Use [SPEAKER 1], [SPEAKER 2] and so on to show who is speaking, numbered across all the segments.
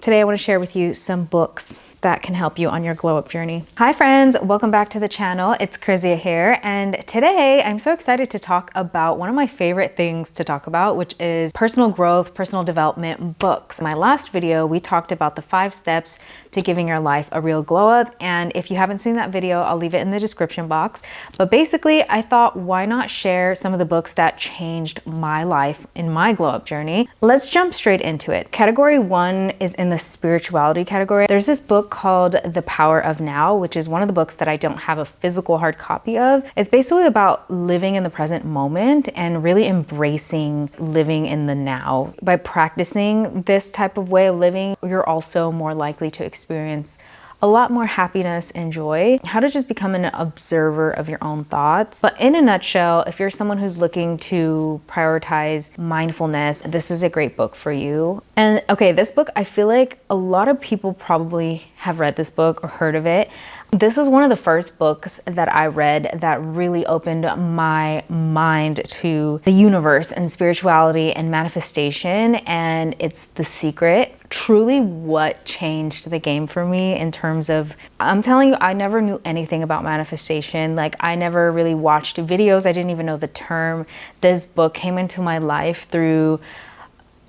[SPEAKER 1] Today I want to share with you some books that can help you on your glow up journey. Hi friends, welcome back to the channel. It's Krizia here, and today I'm so excited to talk about one of my favorite things to talk about, which is personal growth, personal development books. In my last video, we talked about the 5 steps to giving your life a real glow up, and if you haven't seen that video, I'll leave it in the description box. But basically, I thought, why not share some of the books that changed my life in my glow up journey? Let's jump straight into it. Category 1 is in the spirituality category. There's this book called The Power of Now, which is one of the books that I don't have a physical hard copy of. It's basically about living in the present moment and really embracing living in the now. By practicing this type of way of living, you're also more likely to experience a lot more happiness and joy. How to just become an observer of your own thoughts. But in a nutshell, if you're someone who's looking to prioritize mindfulness, this is a great book for you. And okay, this book, I feel like a lot of people probably have read this book or heard of it. This is one of the first books that I read that really opened my mind to the universe and spirituality and manifestation, and it's The Secret. Truly what changed the game for me in terms of, I'm telling you, I never knew anything about manifestation. Like, I never really watched videos. I didn't even know the term. This book came into my life through,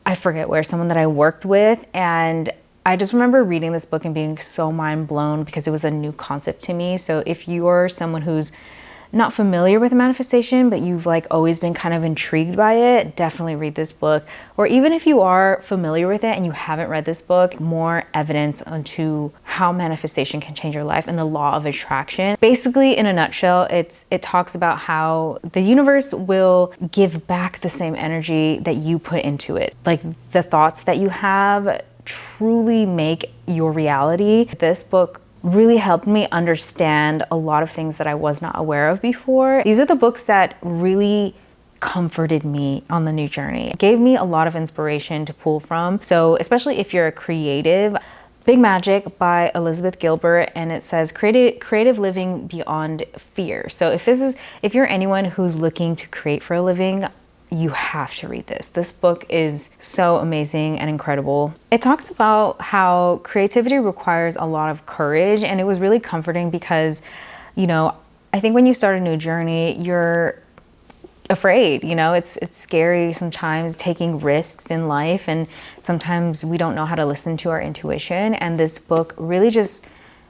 [SPEAKER 1] I forget where, someone that I worked with, and I just remember reading this book and being so mind blown because it was a new concept to me. So if you're someone who's not familiar with manifestation, but you've like always been kind of intrigued by it, definitely read this book. Or even if you are familiar with it and you haven't read this book, more evidence onto how manifestation can change your life and the law of attraction. Basically, in a nutshell, it talks about how the universe will give back the same energy that you put into it. Like, the thoughts that you have truly make your reality. This book really helped me understand a lot of things that I was not aware of before. These are the books that really comforted me on the new journey. It gave me a lot of inspiration to pull from. So especially if you're a creative, Big Magic by Elizabeth Gilbert, and it says creative living beyond fear. So if you're anyone who's looking to create for a living, you have to read this. This book is so amazing and incredible. It talks about how creativity requires a lot of courage, and it was really comforting because, you know, I think when you start a new journey, you're afraid, you know, it's scary sometimes taking risks in life, and sometimes we don't know how to listen to our intuition, and this book really just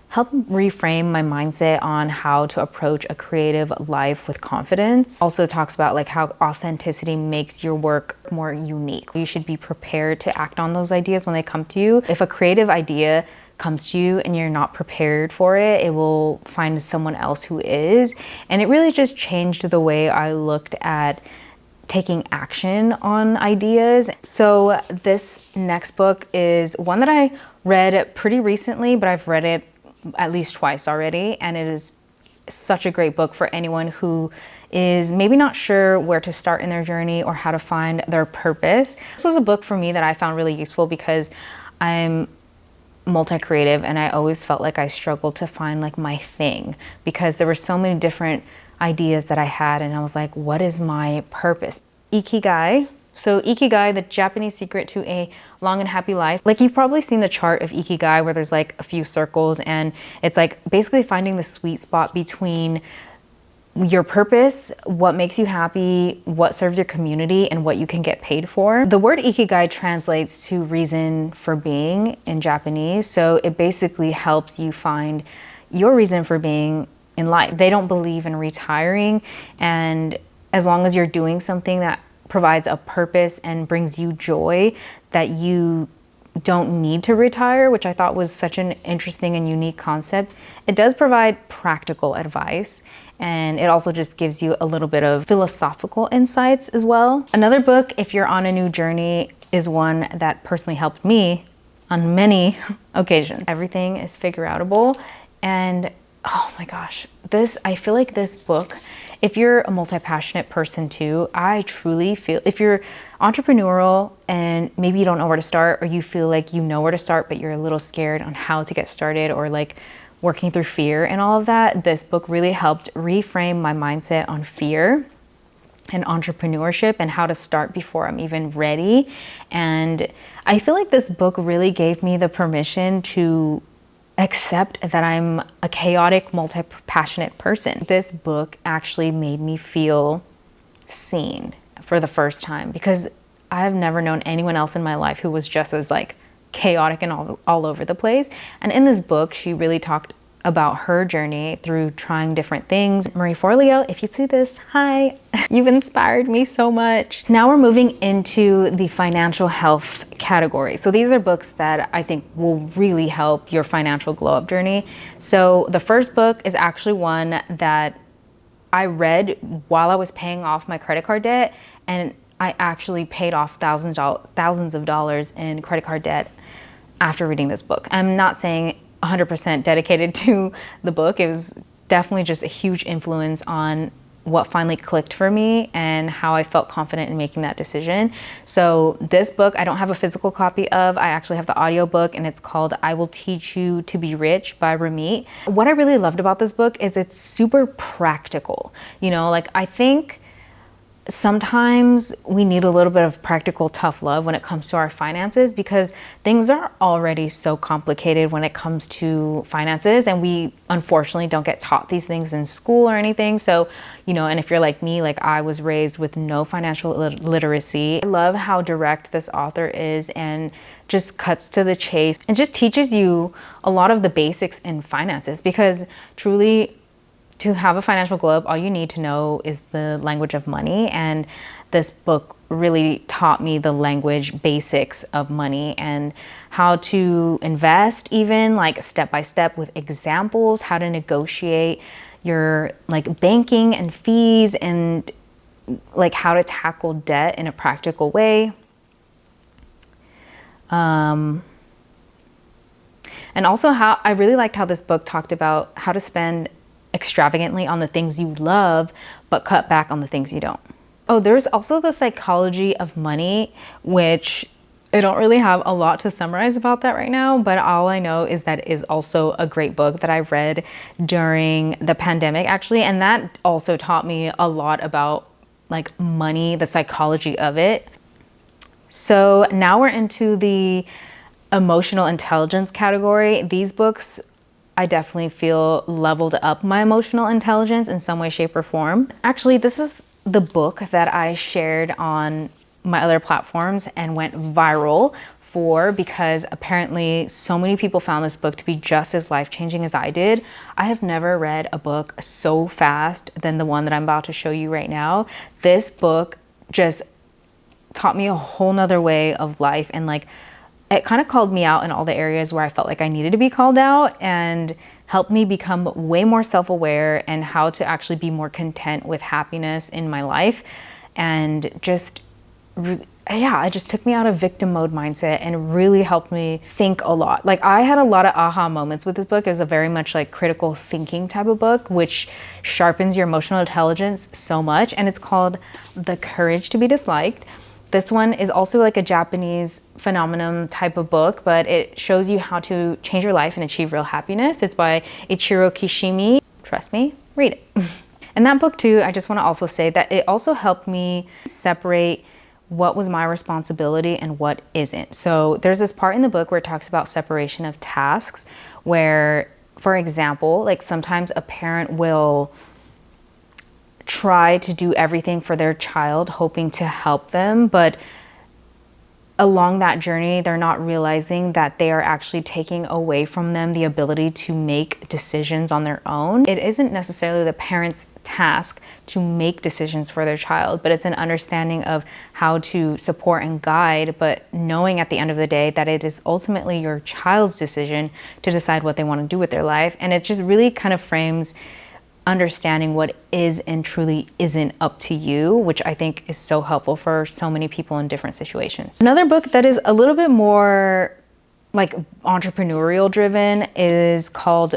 [SPEAKER 1] help reframe my mindset on how to approach a creative life with confidence. Also talks about like how authenticity makes your work more unique. You should be prepared to act on those ideas when they come to you. If a creative idea comes to you and you're not prepared for it, it will find someone else who is. And it really just changed the way I looked at taking action on ideas. So this next book is one that I read pretty recently, but I've read it at least twice already, and it is such a great book for anyone who is maybe not sure where to start in their journey or how to find their purpose. This was a book for me that I found really useful because I'm multi-creative and I always felt like I struggled to find like my thing because there were so many different ideas that I had, and I was like, what is my purpose? Ikigai. So Ikigai, the Japanese secret to a long and happy life. Like, you've probably seen the chart of Ikigai where there's like a few circles, and it's like basically finding the sweet spot between your purpose, what makes you happy, what serves your community, and what you can get paid for. The word Ikigai translates to reason for being in Japanese. So it basically helps you find your reason for being in life. They don't believe in retiring, and as long as you're doing something that provides a purpose and brings you joy, that you don't need to retire, which I thought was such an interesting and unique concept. It does provide practical advice, and it also just gives you a little bit of philosophical insights as well. Another book, if you're on a new journey, is one that personally helped me on many occasions. Everything is Figure Outable, and oh my gosh, I feel like this book, if you're a multi-passionate person too, I truly feel, if you're entrepreneurial and maybe you don't know where to start, or you feel like you know where to start, but you're a little scared on how to get started, or like working through fear and all of that, this book really helped reframe my mindset on fear. and entrepreneurship and how to start before I'm even ready. And I feel like this book really gave me the permission to accept that I'm a chaotic, multi-passionate person. This book actually made me feel seen for the first time, because I have never known anyone else in my life who was just as like chaotic and all over the place. And in this book, she really talked about her journey through trying different things. Marie Forleo, if you see this, hi, you've inspired me so much. Now we're moving into the financial health category. So these are books that I think will really help your financial glow up journey. So the first book is actually one that I read while I was paying off my credit card debt, and I actually paid off thousands of dollars in credit card debt after reading this book. I'm not saying 100% dedicated to the book. It was definitely just a huge influence on what finally clicked for me and how I felt confident in making that decision. So this book, I don't have a physical copy of. I actually have the audiobook, and it's called I Will Teach You to Be Rich by Ramit. What I really loved about this book is it's super practical. You know, like I think sometimes we need a little bit of practical tough love when it comes to our finances, because things are already so complicated when it comes to finances, and we unfortunately don't get taught these things in school or anything. So, you know, and if you're like me, like I was raised with no financial literacy. I love how direct this author is and just cuts to the chase and just teaches you a lot of the basics in finances, because truly, to have a financial glow up, all you need to know is the language of money. And this book really taught me the language basics of money and how to invest, even like step by step with examples, how to negotiate your like banking and fees, and like how to tackle debt in a practical way. And also how I really liked how this book talked about how to spend extravagantly on the things you love, but cut back on the things you don't. Oh, there's also the psychology of money, which I don't really have a lot to summarize about that right now, but all I know is that it is also a great book that I read during the pandemic, actually. And that also taught me a lot about like money, the psychology of it. So now we're into the emotional intelligence category. These books, I definitely feel leveled up my emotional intelligence in some way, shape, or form. Actually, this is the book that I shared on my other platforms and went viral for, because apparently so many people found this book to be just as life-changing as I did. I have never read a book so fast than the one that I'm about to show you right now. This book just taught me a whole nother way of life, and like it kind of called me out in all the areas where I felt like I needed to be called out, and helped me become way more self-aware and how to actually be more content with happiness in my life. And just, yeah, it just took me out of victim mode mindset and really helped me think a lot. Like I had a lot of aha moments with this book. It was a very much like critical thinking type of book, which sharpens your emotional intelligence so much. And it's called The Courage to Be Disliked. This one is also like a Japanese phenomenon type of book, but it shows you how to change your life and achieve real happiness. It's by Ichiro Kishimi. Trust me, read it. And that book too, I just want to also say that it also helped me separate what was my responsibility and what isn't. So there's this part in the book where it talks about separation of tasks, where, for example, like sometimes a parent will try to do everything for their child, hoping to help them, but along that journey, they're not realizing that they are actually taking away from them the ability to make decisions on their own. It isn't necessarily the parent's task to make decisions for their child, but it's an understanding of how to support and guide, but knowing at the end of the day that it is ultimately your child's decision to decide what they want to do with their life. And it just really kind of frames understanding what is and truly isn't up to you, which I think is so helpful for so many people in different situations. Another book that is a little bit more like entrepreneurial driven is called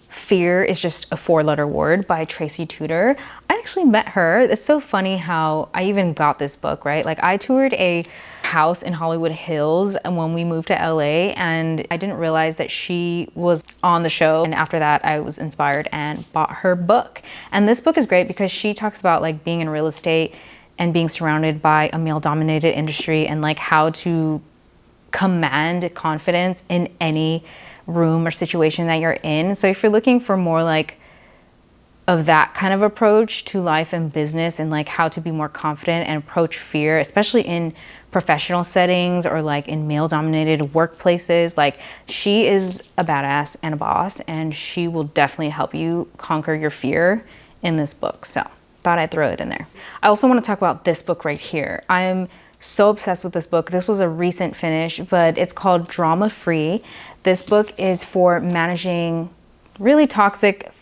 [SPEAKER 1] Fear is Just a Four-Letter Word by Tracy Tudor. I actually met her. It's so funny how I even got this book, right? Like I toured a house in Hollywood Hills and when we moved to LA, and I didn't realize that she was on the show. And after that, I was inspired and bought her book. And this book is great because she talks about like being in real estate and being surrounded by a male-dominated industry, and like how to command confidence in any room or situation that you're in. So if you're looking for more like of that kind of approach to life and business, and like how to be more confident and approach fear, especially in professional settings or like in male dominated workplaces, like she is a badass and a boss, and she will definitely help you conquer your fear in this book. So thought I'd throw it in there. I also want to talk about this book right here. I'm so obsessed with this book. This was a recent finish, but it's called Drama Free. This book is for managing really toxic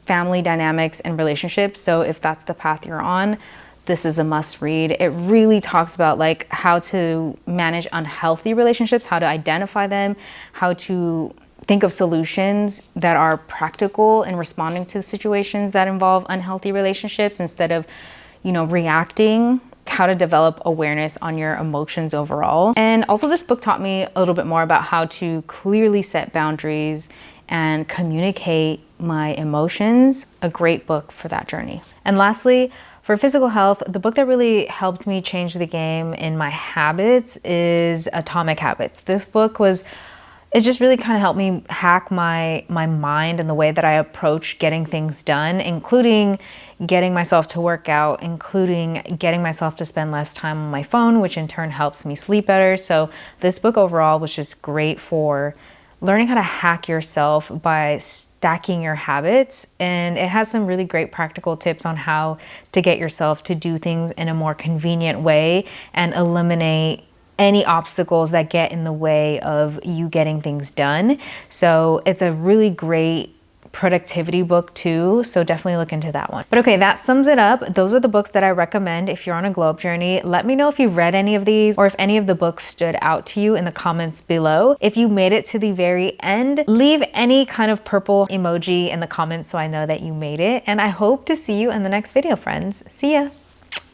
[SPEAKER 1] family dynamics and relationships. So if that's the path you're on, this is a must read. It really talks about like how to manage unhealthy relationships, how to identify them, how to think of solutions that are practical in responding to situations that involve unhealthy relationships instead of, you know, reacting, how to develop awareness on your emotions overall. And also this book taught me a little bit more about how to clearly set boundaries and communicate my emotions. A great book for that journey. And lastly, for physical health, the book that really helped me change the game in my habits is Atomic Habits. This book it just really kind of helped me hack my mind and the way that I approach getting things done, including getting myself to work out, including getting myself to spend less time on my phone, which in turn helps me sleep better. So this book overall was just great for learning how to hack yourself by stacking your habits. And it has some really great practical tips on how to get yourself to do things in a more convenient way and eliminate any obstacles that get in the way of you getting things done. So it's a really great productivity book too, so definitely look into that one. But okay, that sums it up. Those are the books that I recommend if you're on a glow up journey. Let me know if you've read any of these or if any of the books stood out to you in the comments below. If you made it to the very end, leave any kind of purple emoji in the comments so I know that you made it. And I hope to see you in the next video, friends. See ya.